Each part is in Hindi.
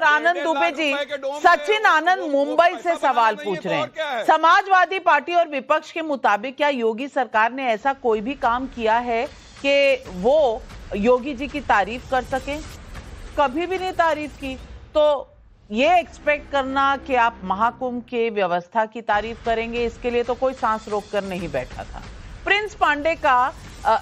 आनंद दुबे जी, सचिन आनंद मुंबई से सवाल पूछ रहे हैं। समाजवादी पार्टी और विपक्ष के मुताबिक क्या योगी सरकार ने ऐसा कोई भी काम किया है कि वो योगी जी की तारीफ कर सके? कभी भी नहीं तारीफ की। तो ये एक्सपेक्ट करना कि आप महाकुंभ के व्यवस्था की तारीफ करेंगे, इसके लिए तो कोई सांस रोक कर नहीं बैठा था। प्रिंस पांडे का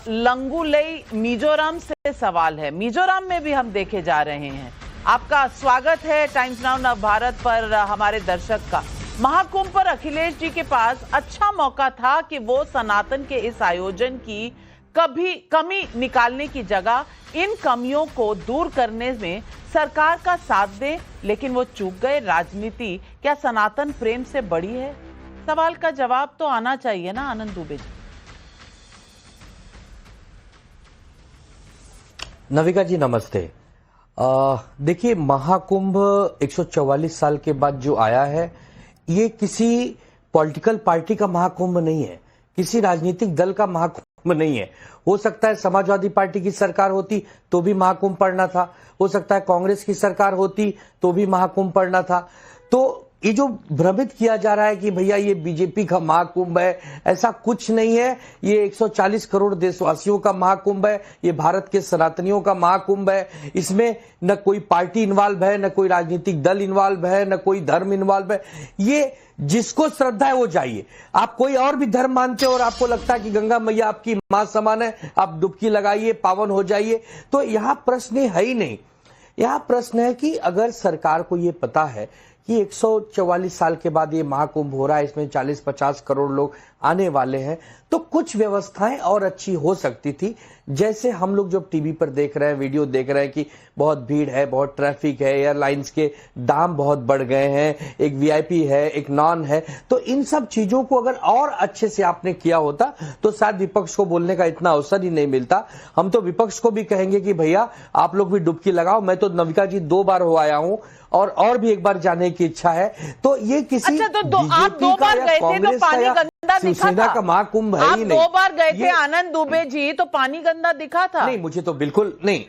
लंगुलई मिजोरम से सवाल है। मिजोरम में भी हम देखे जा रहे हैं। आपका स्वागत है टाइम्स नाउ नव भारत पर हमारे दर्शक का। महाकुंभ पर अखिलेश जी के पास अच्छा मौका था कि वो सनातन के इस आयोजन की कमी निकालने की जगह इन कमियों को दूर करने में सरकार का साथ दें, लेकिन वो चूक गए। राजनीति क्या सनातन प्रेम से बड़ी है? सवाल का जवाब तो आना चाहिए ना आनंद दुबे जी। नविका जी नमस्ते। देखिए, महाकुंभ 144 साल के बाद जो आया है, ये किसी पॉलिटिकल पार्टी का महाकुंभ नहीं है, किसी राजनीतिक दल का महाकुंभ नहीं है। हो सकता है समाजवादी पार्टी की सरकार होती तो भी महाकुंभ पड़ना था, हो सकता है कांग्रेस की सरकार होती तो भी महाकुंभ पड़ना था। तो ये जो भ्रमित किया जा रहा है कि भैया ये बीजेपी का महाकुंभ है, ऐसा कुछ नहीं है। ये 140 करोड़ देशवासियों का महाकुंभ है, ये भारत के सनातनियों का महाकुंभ है। इसमें न कोई पार्टी इन्वॉल्व है, न कोई राजनीतिक दल इन्वॉल्व है, न कोई धर्म इन्वॉल्व है। ये जिसको श्रद्धा है वो जाइए। आप कोई और भी धर्म मानते हो और आपको लगता है कि गंगा मैया आपकी मां समान है, आप डुबकी लगाइए, पावन हो जाइए, तो यहां प्रश्न है ही नहीं। यहां प्रश्न है कि अगर सरकार को ये पता है कि 144 साल के बाद ये महाकुंभ हो रहा है, इसमें 40-50 करोड़ लोग आने वाले हैं, तो कुछ व्यवस्थाएं और अच्छी हो सकती थी। जैसे हम लोग जब टीवी पर देख रहे हैं, वीडियो देख रहे हैं कि बहुत भीड़ है, बहुत ट्रैफिक है, एयरलाइंस के दाम बहुत बढ़ गए हैं, एक वीआईपी है, एक नॉन है, तो इन सब चीजों को अगर और अच्छे से आपने किया होता तो शायद विपक्ष को बोलने का इतना अवसर ही नहीं मिलता। हम तो विपक्ष को भी कहेंगे कि भैया आप लोग भी डुबकी लगाओ। मैं तो नविका जी 2 बार हो आया हूं और भी एक बार जाने की इच्छा है। तो ये किसी अच्छा, तो आप 2 बार गए थे तो पानी गंदा दिखा था? का महाकुंभ है ही नहीं। 2 बार गए थे आनंद दुबे जी, तो पानी गंदा दिखा था? नहीं, मुझे तो बिल्कुल नहीं।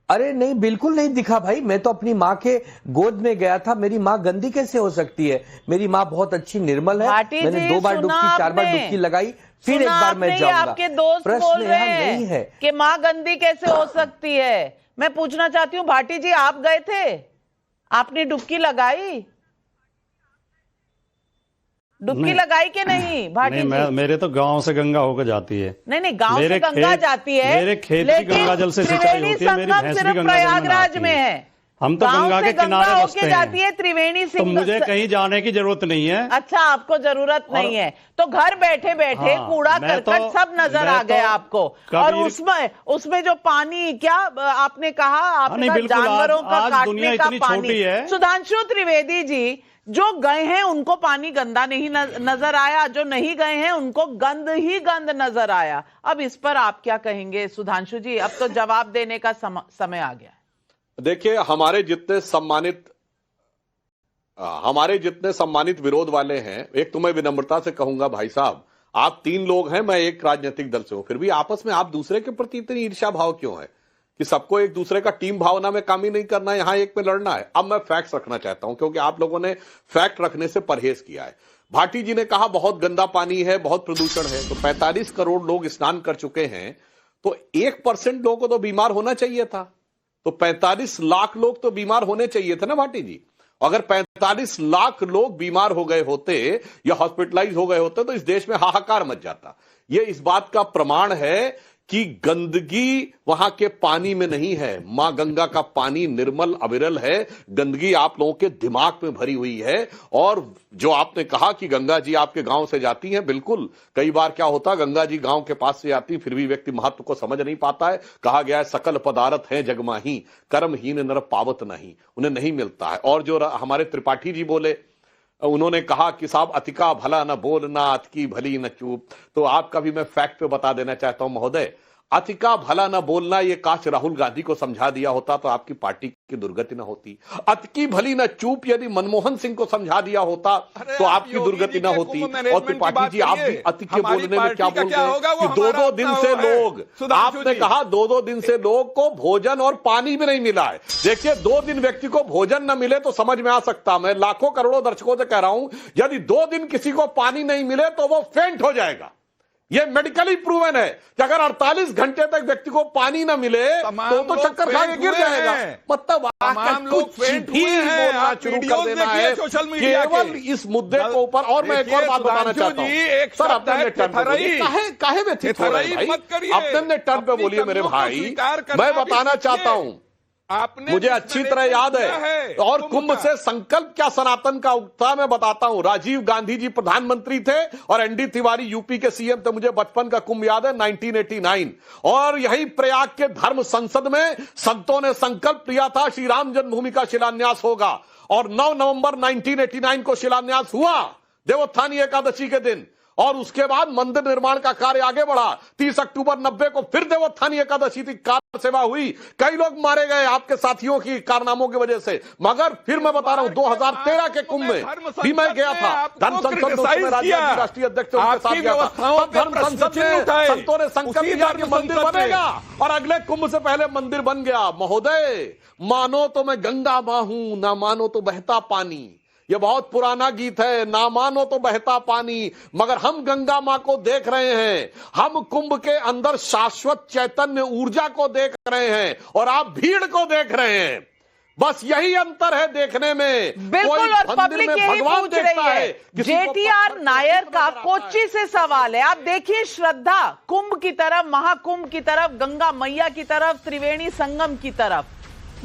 अरे नहीं, बिल्कुल नहीं दिखा भाई। मैं तो अपनी माँ के गोद में गया था। मेरी माँ गंदी कैसे हो सकती है? मेरी माँ बहुत अच्छी निर्मल है। मैंने 2 बार डुबकी, 4 बार डुबकी लगाई, फिर एक बार मैं जाऊंगा। आपके दोस्त बोल रहे नहीं है कि माँ गंदी कैसे हो सकती है। मैं पूछना चाहती हूँ, भाटी जी आप गए थे, आपने डुबकी लगाई? डुबकी लगाई कि नहीं भाटी जी? मेरे तो गांव से गंगा होकर जाती है। नहीं, गांव से गंगा जाती है, मेरे खेत की गंगा जल से सिंचाई होती है, मेरी भैंस भी गंगा प्रयागराज में है। हम तो गंगा के किनारे बसते जाती है हैं, त्रिवेणी तो मुझे कहीं जाने की जरूरत नहीं है। अच्छा, आपको जरूरत नहीं है, तो घर बैठे बैठे कूड़ा करकट सब नजर आ गया आपको। और उसमें जो पानी, क्या आपने कहा, आपने जानवरों का काटने का पानी। सुधांशु त्रिवेदी जी, जो गए हैं उनको पानी गंदा नहीं नजर आया, जो नहीं गए हैं उनको गंद ही गंद नजर आया। अब इस पर आप क्या कहेंगे सुधांशु जी? अब तो जवाब देने का समय आ गया। देखिए, हमारे जितने सम्मानित विरोध वाले हैं, एक तो मैं विनम्रता से कहूंगा भाई साहब, आप 3 लोग हैं, मैं एक राजनीतिक दल से हूं, फिर भी आपस में आप दूसरे के प्रति इतनी ईर्ष्या भाव क्यों है कि सबको एक दूसरे का टीम भावना में काम ही नहीं करना है, यहां एक में लड़ना है। अब मैं फैक्ट्स रखना चाहता हूं, क्योंकि आप लोगों ने फैक्ट रखने से परहेज किया है। भाटी जी ने कहा बहुत गंदा पानी है, बहुत प्रदूषण है, तो 45 करोड़ लोग स्नान कर चुके हैं, तो 1% लोगों को तो बीमार होना चाहिए था। तो 45 लाख लोग तो बीमार होने चाहिए थे ना भाटी जी। अगर 45 लाख लोग बीमार हो गए होते या हॉस्पिटलाइज हो गए होते तो इस देश में हाहाकार मच जाता। यह इस बात का प्रमाण है कि गंदगी वहां के पानी में नहीं है। मां गंगा का पानी निर्मल अविरल है, गंदगी आप लोगों के दिमाग में भरी हुई है। और जो आपने कहा कि गंगा जी आपके गांव से जाती हैं, बिल्कुल, कई बार क्या होता, गंगा जी गांव के पास से आती, फिर भी व्यक्ति महत्व को समझ नहीं पाता है। कहा गया है सकल पदार्थ है जगमाही, कर्महीन नर पावत नहीं, उन्हें नहीं मिलता है। और जो हमारे त्रिपाठी जी बोले, उन्होंने कहा कि साहब अतिका भला न बोलना, अतकी भली न चूप। तो आपका भी मैं फैक्ट पे बता देना चाहता हूं महोदय, अति का भला न बोलना, ये काश राहुल गांधी को समझा दिया होता तो आपकी पार्टी की दुर्गति न होती। अति की भली न चूप यदि मनमोहन सिंह को समझा दिया होता तो आपकी दुर्गति न होती। और त्रिपाठी जी, आप भी अति के बोलने में क्या बोल रहे हैं कि 2-2 दिन से लोग, आपने कहा 2-2 दिन से लोग को भोजन और पानी भी नहीं मिला है। देखिए, 2 दिन व्यक्ति को भोजन न मिले तो समझ में आ सकता, मैं लाखों करोड़ों दर्शकों से कह रहा हूं, यदि 2 दिन किसी को पानी नहीं मिले तो वो फेंट हो जाएगा। ये मेडिकली प्रूवन है कि अगर 48 घंटे तक व्यक्ति को पानी ना मिले तो चक्कर खा के गिर जाएगा। मतलब कुछ भी बोलना शुरू कर देना है केवल इस मुद्दे के ऊपर। और मैं एक और बात बताना चाहता हूँ सर, अपने टर्न पे बोलिए, काहे व्यथित हो रहे हैं भाई, अपने टर्न पे बोलिए मेरे भाई। मैं बताना चाहता हूँ, मुझे अच्छी तरह याद है, और कुंभ से संकल्प क्या सनातन का उगता मैं बताता हूं। राजीव गांधी जी प्रधानमंत्री थे और एनडी तिवारी यूपी के सीएम थे। मुझे बचपन का कुंभ याद है, 1989, और यही प्रयाग के धर्म संसद में संतों ने संकल्प लिया था श्री राम जन्मभूमि का शिलान्यास होगा, और 9 नवंबर 1989 को शिलान्यास हुआ देवोत्थानी एकादशी के दिन, और उसके बाद मंदिर निर्माण का कार्य आगे बढ़ा। 30 अक्टूबर 90 को फिर देवोत्थानी एकादशी थी, कार सेवा हुई, कई लोग मारे गए आपके साथियों की कारनामों की वजह से। मगर फिर मैं बता रहा हूं, 2013 के कुंभ में भी मैं गया था, धर्म संसद में राष्ट्रीय अध्यक्ष उनके साथ गया था। धर्म संसद में संतों ने संकल्प लिया कि मंदिर बनेगा, और अगले कुंभ से पहले मंदिर बन गया। महोदय, मानो तो मैं गंगा मां हूं, ना मानो तो बहता पानी। ये बहुत पुराना गीत है, ना मानो तो बहता पानी, मगर हम गंगा मां को देख रहे हैं, हम कुंभ के अंदर शाश्वत चैतन्य ऊर्जा को देख रहे हैं, और आप भीड़ को देख रहे हैं। बस यही अंतर है देखने में। बिल्कुल, और पब्लिक यही पूछ रही है। जेटीआर नायर का कोच्चि से सवाल है, आप देखिए श्रद्धा कुंभ की तरफ, महाकुंभ की तरफ, गंगा मैया की तरफ, त्रिवेणी संगम की तरफ।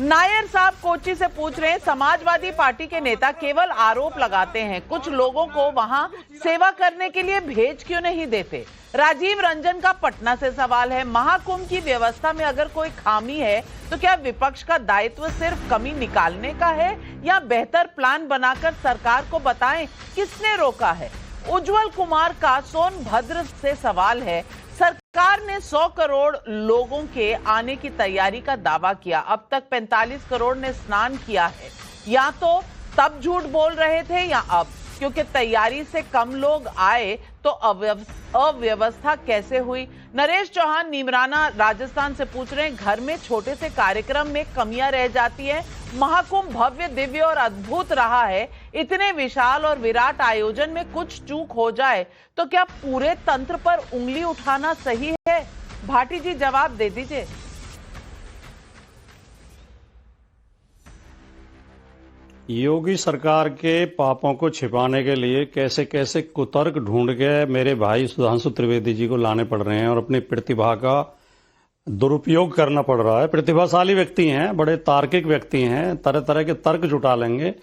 नायर साहब कोच्चि से पूछ रहे हैं, समाजवादी पार्टी के नेता केवल आरोप लगाते हैं, कुछ लोगों को वहां सेवा करने के लिए भेज क्यों नहीं देते। राजीव रंजन का पटना से सवाल है, महाकुंभ की व्यवस्था में अगर कोई खामी है तो क्या विपक्ष का दायित्व सिर्फ कमी निकालने का है, या बेहतर प्लान बनाकर सरकार को बताएं किसने रोका है। उज्जवल कुमार का सोनभद्र से सवाल है, सरकार ने 100 करोड़ लोगों के आने की तैयारी का दावा किया, अब तक 45 करोड़ ने स्नान किया है, या तो तब झूठ बोल रहे थे या अब, क्योंकि तैयारी से कम लोग आए तो अव्यवस्था कैसे हुई। नरेश चौहान नीमराना राजस्थान से पूछ रहे हैं, घर में छोटे से कार्यक्रम में कमियां रह जाती हैं, महाकुंभ भव्य दिव्य और अद्भुत रहा है, इतने विशाल और विराट आयोजन में कुछ चूक हो जाए तो क्या पूरे तंत्र पर उंगली उठाना सही है। भाटी जी जवाब दे दीजिए। योगी सरकार के पापों को छिपाने के लिए कैसे कैसे कुतर्क ढूंढ के मेरे भाई सुधांशु त्रिवेदी जी को लाने पड़ रहे हैं, और अपनी प्रतिभा का दुरुपयोग करना पड़ रहा है। प्रतिभाशाली व्यक्ति हैं, बड़े तार्किक व्यक्ति हैं, तरह तरह के तर्क जुटा लेंगे,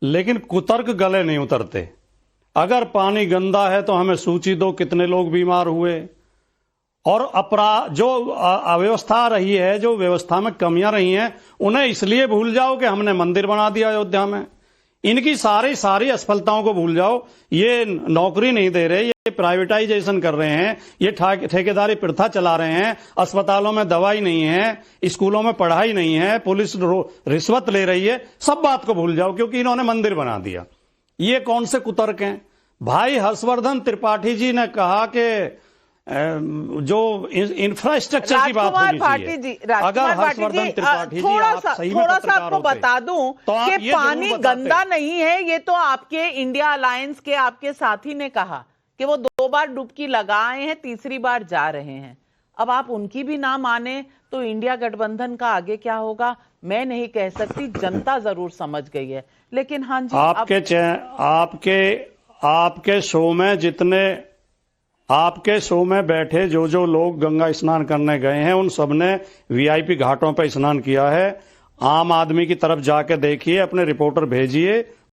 लेकिन कुतर्क गले नहीं उतरते। अगर पानी गंदा है तो हमें सूची दो कितने लोग बीमार हुए, और अपराध जो अव्यवस्था रही है, जो व्यवस्था में कमियां रही हैं, उन्हें इसलिए भूल जाओ कि हमने मंदिर बना दिया अयोध्या में। इनकी सारी असफलताओं को भूल जाओ। ये नौकरी नहीं दे रहे, ये प्राइवेटाइजेशन कर रहे हैं, ये ठेकेदारी प्रथा चला रहे हैं, अस्पतालों में दवाई नहीं है, स्कूलों में पढ़ाई नहीं है, पुलिस रिश्वत ले रही है। सब बात को भूल जाओ क्योंकि इन्होंने मंदिर बना दिया। ये कौन से कुतर्क हैं। भाई हर्षवर्धन त्रिपाठी जी ने कहा कि जो इंफ्रास्ट्रक्चर की बात होनी चाहिए, अगर हर्षवर्धन त्रिपाठी जी आप सही में थोड़ा सा आपको बता दूं कि पानी गंदा नहीं है, ये तो आपके इंडिया अलायंस के आपके साथी ने कहा कि वो 2 बार डुबकी लगाए हैं, तीसरी बार जा रहे हैं। अब आप उनकी भी ना माने तो इंडिया गठबंधन का आगे क्या होगा मैं नहीं कह सकती, जनता जरूर समझ गई है। लेकिन हाँ जी, आपके शो में बैठे जो लोग गंगा स्नान करने गए हैं, उन सबने वीआईपी घाटों पर स्नान किया है। आम आदमी की तरफ जाके देखिए, अपने रिपोर्टर भेजिए,